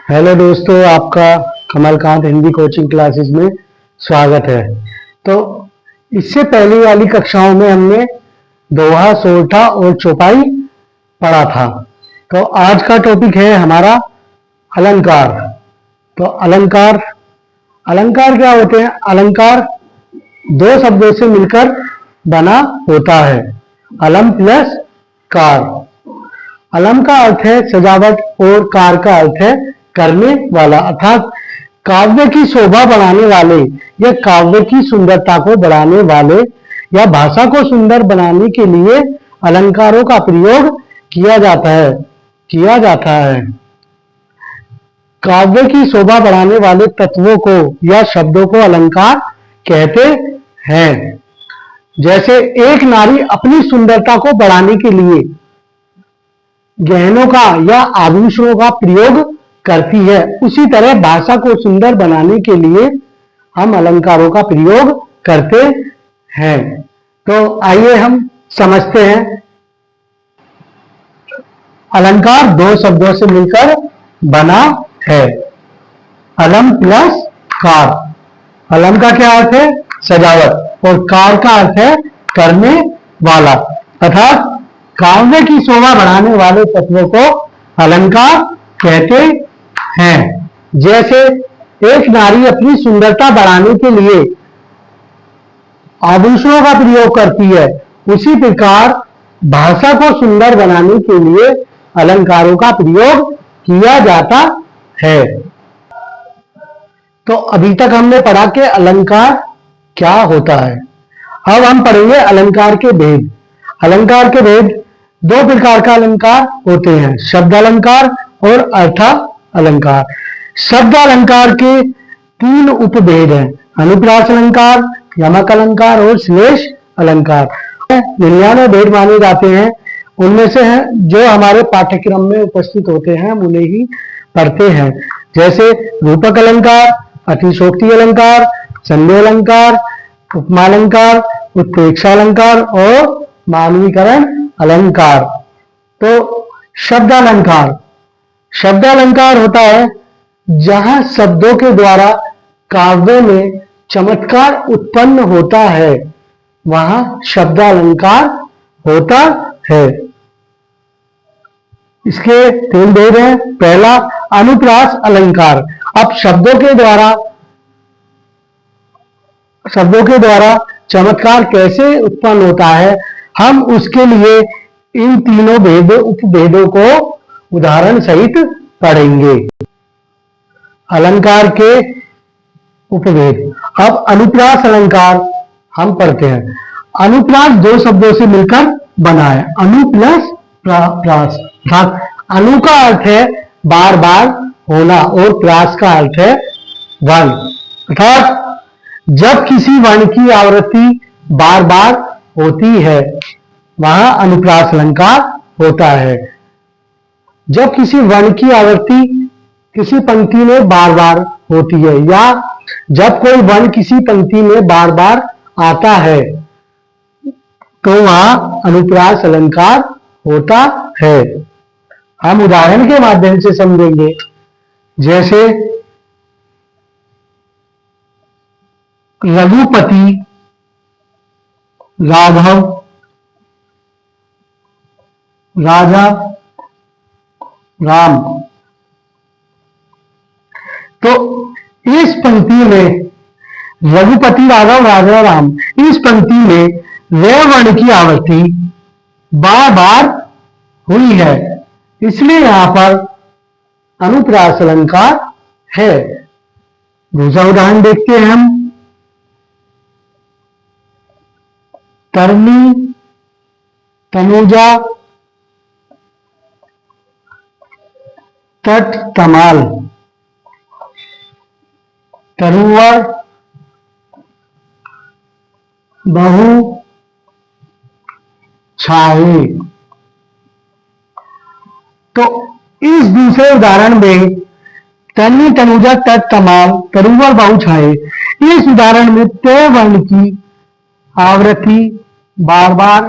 Hello दोस्तों, आपका Kamalkant Hindi coaching classes में स्वागत है। तो इससे पहले वाली कक्षाओं में हमने दोहा, सोरठा और चौपाई पढ़ा था। तो आज का टॉपिक है हमारा अलंकार। तो अलंकार अलंकार क्या होते हैं? अलंकार दो शब्दों से मिलकर बना होता है, अलम प्लस कार। अलम का अर्थ है सजावट और कार का अर्थ है करने वाला, अर्थात काव्य की शोभा बढ़ाने वाले या काव्य की सुंदरता को बढ़ाने वाले या भाषा को सुंदर बनाने के लिए अलंकारों का प्रयोग किया जाता है। काव्य की शोभा बढ़ाने वाले तत्वों को या शब्दों को अलंकार कहते हैं। जैसे एक नारी अपनी सुंदरता को बढ़ाने के लिए गहनों का या आभूषणों का प्रयोग करती है, उसी तरह भाषा को सुंदर बनाने के लिए हम अलंकारों का प्रयोग करते हैं। तो आइए हम समझते हैं। अलंकार दो शब्दों से मिलकर बना है, अलम प्लस कार। अलम का क्या अर्थ है? सजावट, और कार का अर्थ है करने वाला, अर्थात काव्य की शोभा बढ़ाने वाले तत्वों को अलंकार कहते हैं। जैसे एक नारी अपनी सुंदरता बढ़ाने के लिए आभूषणों का प्रयोग करती है, उसी प्रकार भाषा को सुंदर बनाने के लिए अलंकारों का प्रयोग किया जाता है। तो अभी तक हमने पढ़ा कि अलंकार क्या होता है। अब हम पढ़ेंगे अलंकार के भेद। अलंकार के भेद दो प्रकार का अलंकार होते हैं, शब्द अलंकार और अर्थ अलंकार। शब्द अलंकार के तीन उपभेद हैं, अनुप्रास अलंकार, यमक अलंकार और श्लेष अलंकार। 99 भेद माने जाते हैं, उनमें से हैं जो हमारे पाठ्यक्रम में उपस्थित होते हैं, हम उन्हें ही पढ़ते हैं। जैसे रूपक अलंकार, अतिशोक्ति अलंकार, संदेह अलंकार, उपमा अलंकार, उत्प्रेक्षा अलंकार और मानवीकरण अलंकार। तो शब्द अलंकार होता है जहां शब्दों के द्वारा काव्य में चमत्कार उत्पन्न होता है, वहां शब्द अलंकार होता है। इसके तीन भेद हैं। पहला अनुप्रास अलंकार। अब शब्दों के द्वारा चमत्कार कैसे उत्पन्न होता है, हम उसके लिए इन तीनों उपभेदों को उदाहरण सहित पढ़ेंगे। अलंकार के उपभेद। अब अनुप्रास अलंकार हम पढ़ते हैं। अनुप्रास दो शब्दों से मिलकर बना है, अनु प्लस प्रास। अनु का अर्थ है बार बार होना और प्रास का अर्थ है वर्ण, अर्थात जब किसी वर्ण की आवृत्ति बार बार होती है वहां अनुप्रास अलंकार होता है। जब किसी वर्ण की आवृत्ति किसी पंक्ति में बार बार होती है या जब कोई वर्ण किसी पंक्ति में बार बार आता है तो वहां अनुप्रास अलंकार होता है। हम उदाहरण के माध्यम से समझेंगे। जैसे रघुपति, राघव, राजा, राम। तो इस पंक्ति में रघुपति, राघव, राजा, राम, इस पंक्ति में वे वर्ण की आवृत्ति बार बार हुई है, इसलिए यहां पर अनुप्रास अलंकार है। दूसरा उदाहरण देखते हैं हम। तरनी, तनुजा, तट तमाल, तरुवर, बहु, छाये। तो इस दूसरे उदाहरण में तन्नी, तनुजा, तट तमाल, तरुवर, बहु, छाये, इस उदाहरण में तय वर्ण की आवृत्ति बार बार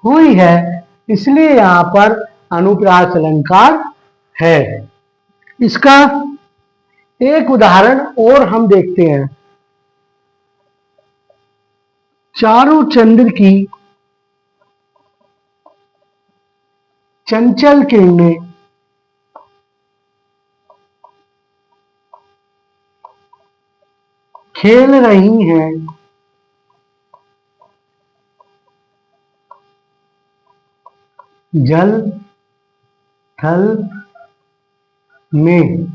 हुई है, इसलिए यहां पर अनुप्रास अलंकार है। इसका एक उदाहरण और हम देखते हैं। चारों चंद्र की चंचल किरणें खेल रही हैं जल थल में।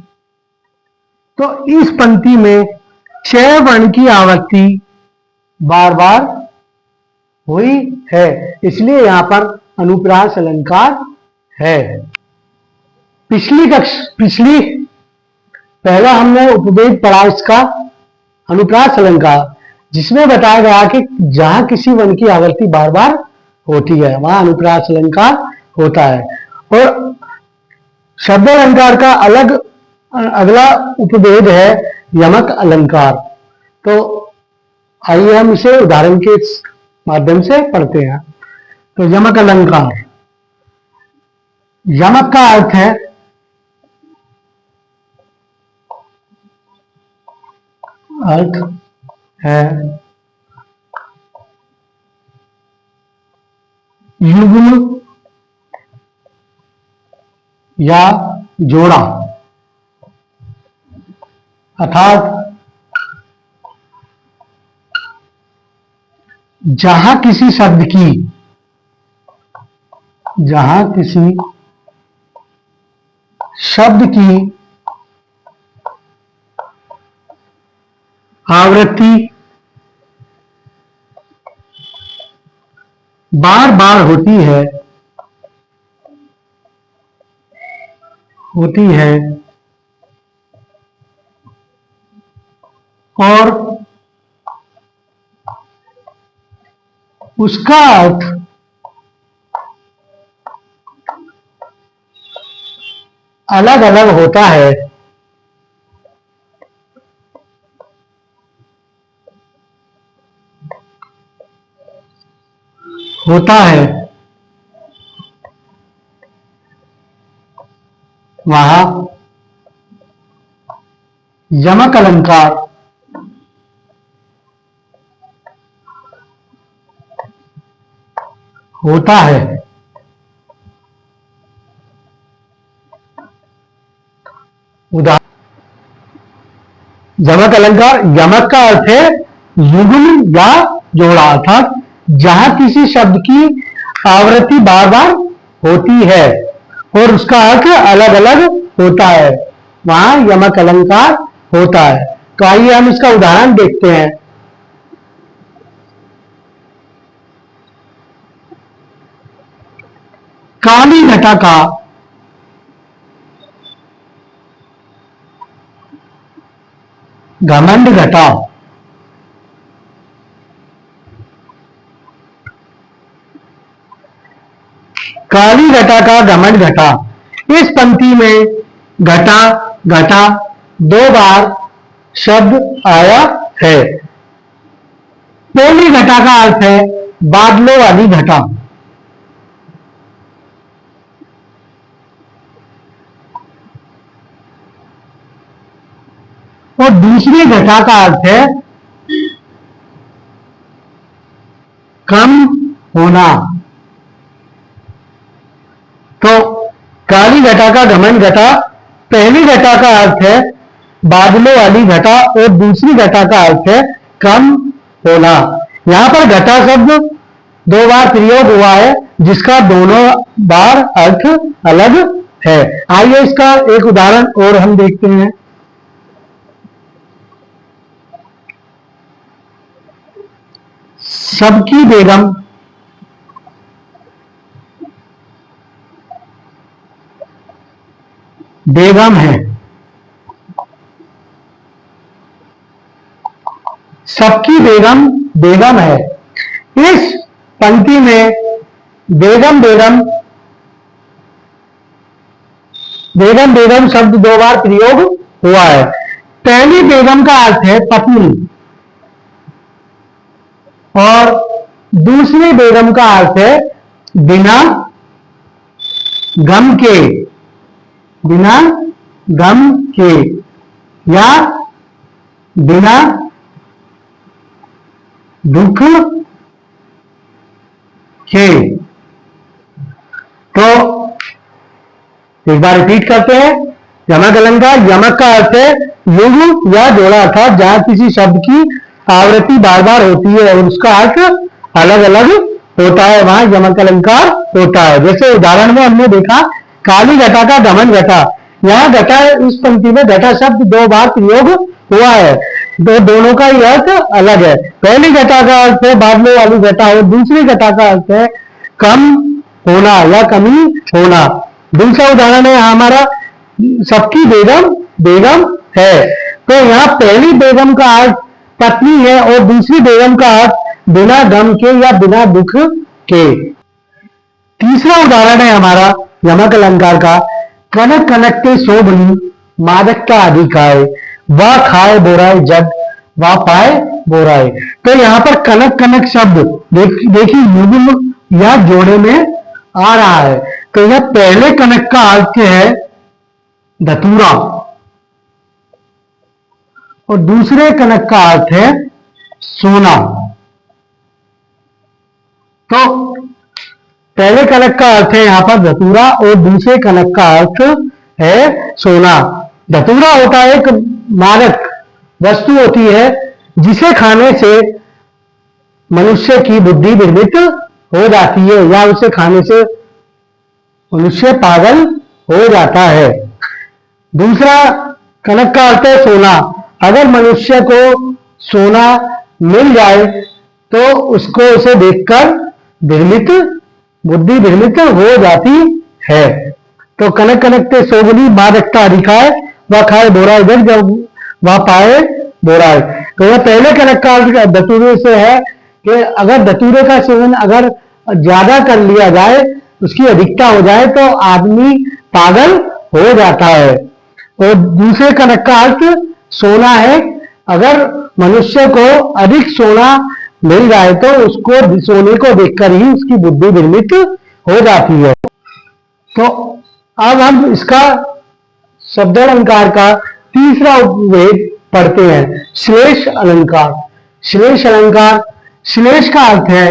तो इस पंक्ति में क्षय वर्ण की आवृत्ति बार बार हुई है, इसलिए यहां पर अनुप्रास अलंकार है। पिछली पहला हमने उपवेद पढ़ा इसका अनुप्रास अलंकार, जिसमें बताया गया कि जहां किसी वर्ण की आवृत्ति बार बार होती है वहां अनुप्रास अलंकार होता है। और शब्द अलंकार का अगला उपवेद है यमक अलंकार। तो आइए हम इसे उदाहरण के माध्यम से पढ़ते हैं। तो यमक अलंकार, यमक का अर्थ है युग्म या जोड़ा, अर्थात जहां किसी शब्द की आवृत्ति बार बार होती है और उसका अर्थ अलग अलग होता है, वहां यमक अलंकार होता है। यमक अलंकार, यमक का अर्थ है युग्म या जोड़ा, अर्थात जहां किसी शब्द की आवृत्ति बार बार होती है और उसका अर्थ अलग अलग होता है, वहां यमक अलंकार होता है। तो आइए हम इसका उदाहरण देखते हैं। काली घटा का घमंड घटा, काली घटा का घमंड घटा। इस पंक्ति में घटा घटा दो बार शब्द आया है। पहली घटा का अर्थ है बादलों वाली घटा और दूसरी घटा का अर्थ है कम होना। तो काली घटा का घमंड घटा, पहली घटा का अर्थ है बादलों वाली घटा और दूसरी घटा का अर्थ है कम होना। यहां पर घटा शब्द दो बार प्रयोग हुआ है, जिसका दोनों बार अर्थ अलग है। आइए इसका एक उदाहरण और हम देखते हैं। सबकी बेगम बेगम है, सबकी बेगम बेगम है। इस पंक्ति में बेगम बेगम बेगम बेगम शब्द दो बार प्रयोग हुआ है। पहली बेगम का अर्थ है पत्नी और दूसरी बेगम का अर्थ है बिना गम के, बिना गम के। या बिना दुख के। तो एक बार रिपीट करते हैं। यमक अलंकार, यमक का अर्थ है युग या जोड़ा, अर्थात जहां किसी शब्द की आवृत्ति बार बार होती है और उसका अर्थ अलग अलग होता है, वहां यमक अलंकार होता है। जैसे उदाहरण में हमने देखा काली घटा का दमन घटा, यहाँ घटा, इस पंक्ति में घटा शब्द दो बार प्रयोग हुआ है, तो दोनों का ही अर्थ अलग है। पहली घटा का अर्थ है बादलों वाली घटा और दूसरी घटा का अर्थ है कम होना या कमी होना। दूसरा उदाहरण है हमारा सबकी बेगम बेगम है, तो यहाँ पहली बेगम का अर्थ पत्नी है और दूसरी बेगम का अर्थ बिना गम के या बिना दुख के। तीसरा उदाहरण है हमारा यमक अलंकार का कनक कनकते शोभनी मादकता अधिकाय, वह खाए बोराए जग वह पाए बोराए। तो यहाँ पर कनक कनक शब्द देखिए युग्म या जोड़े में आ रहा है, तो यह पहले कनक का अर्थ है धतूरा और दूसरे कनक का अर्थ है सोना। तो पहले कनक का अर्थ है यहां पर धतूरा और दूसरे कनक का अर्थ है सोना। धतूरा होता है एक मारक वस्तु होती है जिसे खाने से मनुष्य की बुद्धि विकृत हो जाती है या उसे खाने से मनुष्य पागल हो जाता है। दूसरा कनक का अर्थ है सोना। अगर मनुष्य को सोना मिल जाए तो उसको उसे देखकर भ्रमित बुद्धि भ्रमित हो जाती है। तो कनक कनकते शोभनी मादकता अधिकाय वह खाए बोराए जग वह पाए बोराए। तो यह पहले कनक का अर्थ धतूरे से है कि अगर धतूरे का सेवन अगर ज्यादा कर लिया जाए, उसकी अधिकता हो जाए तो आदमी पागल हो जाता है। और दूसरे कनक का अर्थ सोना है, अगर मनुष्य को अधिक सोना मिल जाए तो उसको सोने को देखकर ही उसकी बुद्धि भ्रमित हो जाती है। तो अब हम इसका शब्द अलंकार का तीसरा उपभेद पढ़ते हैं, श्लेष अलंकार। श्लेष अलंकार, श्लेष का अर्थ है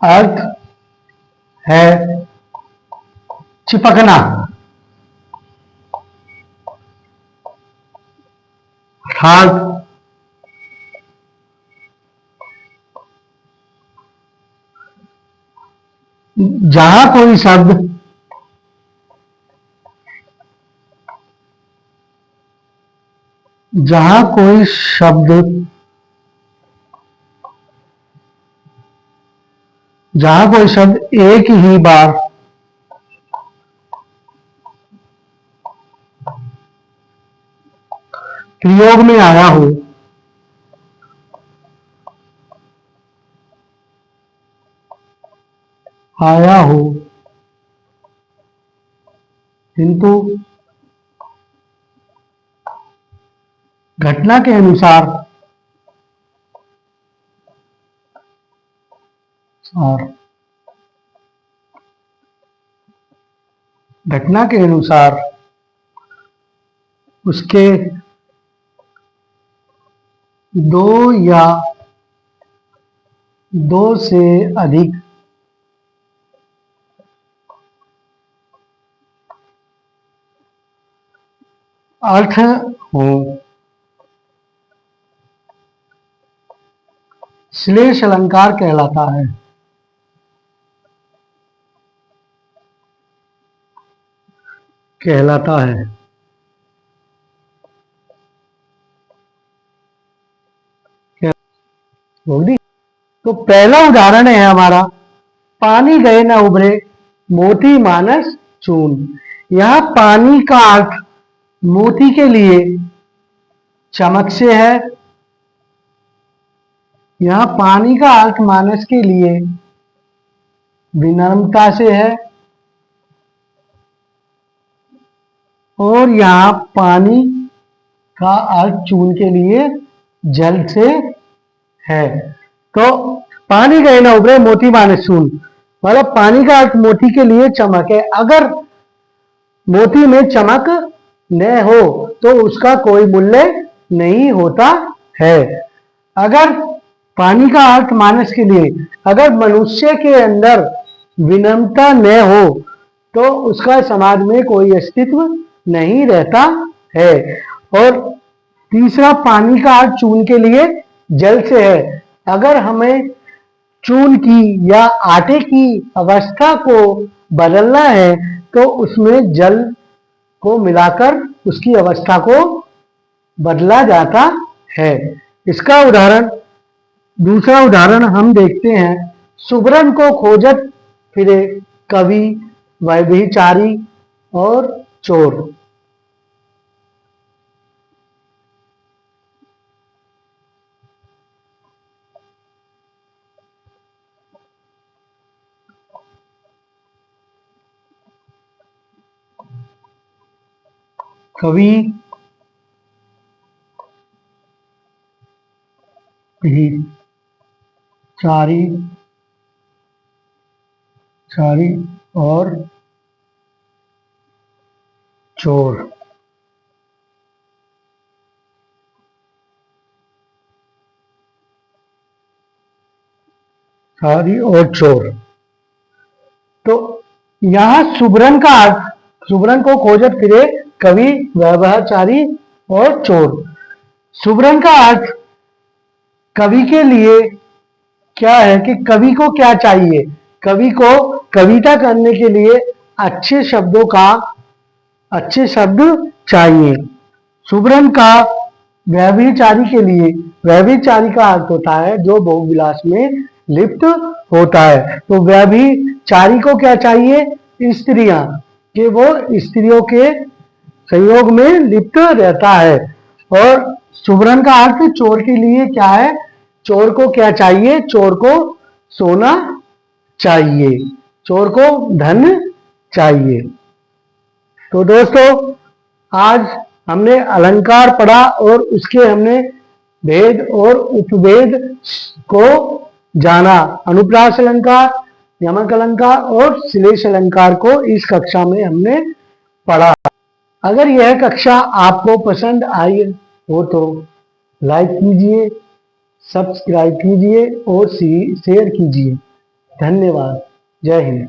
अर्थ है चिपकना, अर्थात जहां कोई शब्द जहां कोई शब्द जहां कोई शब्द एक ही बार प्रयोग में आया हो किंतु घटना के अनुसार और घटना के अनुसार उसके दो या दो से अधिक अर्थ हो, श्लेष अलंकार कहलाता है। कहलाता है बोल दी। तो पहला उदाहरण है हमारा पानी गए न उभरे मोती मानस चून। यह पानी का अर्थ मोती के लिए चमक से है, यह पानी का अर्थ मानस के लिए विनम्रता से है और यहाँ पानी का अर्थ चून के लिए जल से है। तो पानी गए न उभरे मोती मानस चून, मतलब पानी का अर्थ मोती के लिए चमक है। अगर मोती में चमक न हो तो उसका कोई मूल्य नहीं होता है। अगर पानी का अर्थ मानस के लिए, अगर मनुष्य के अंदर विनम्रता न हो तो उसका समाज में कोई अस्तित्व नहीं रहता है। और तीसरा, पानी का अर्थ चून के लिए जल से है। अगर हमें चून की या आटे की अवस्था को बदलना है तो उसमें जल को मिलाकर उसकी अवस्था को बदला जाता है। इसका उदाहरण, दूसरा उदाहरण हम देखते हैं। सुबरन को खोजत फिरे कवि, व्यभिचारी और चोर। कवि, चारी चारी और चोर। चारी और चोर। तो यहाँ सुबरन का अर्थ, सुबरन को खोजत फिरे कवि, व्यभिचारी और चोर। सुबरन का अर्थ कवि के लिए क्या है कि कवि को क्या चाहिए? कवि को कविता करने के लिए अच्छे शब्दों का, अच्छे शब्द चाहिए। सुबरन का व्यभिचारी के लिए, व्यभिचारी का अर्थ होता है जो भोग विलास में लिप्त होता है। तो व्यभिचारी को क्या चाहिए? स्त्रियां, कि वो स्त्रियों के संयोग में लिप्त रहता है। और सुबरन का अर्थ चोर के लिए क्या है? चोर को क्या चाहिए? चोर को सोना चाहिए, चोर को धन चाहिए। तो दोस्तों, आज हमने अलंकार पढ़ा और उसके हमने भेद और उपभेद को जाना। अनुप्रास अलंकार, यमक अलंकार और श्लेष अलंकार को इस कक्षा में हमने पढ़ा। अगर यह कक्षा आपको पसंद आई हो तो लाइक कीजिए, सब्सक्राइब कीजिए और शेयर कीजिए। धन्यवाद। जय हिंद।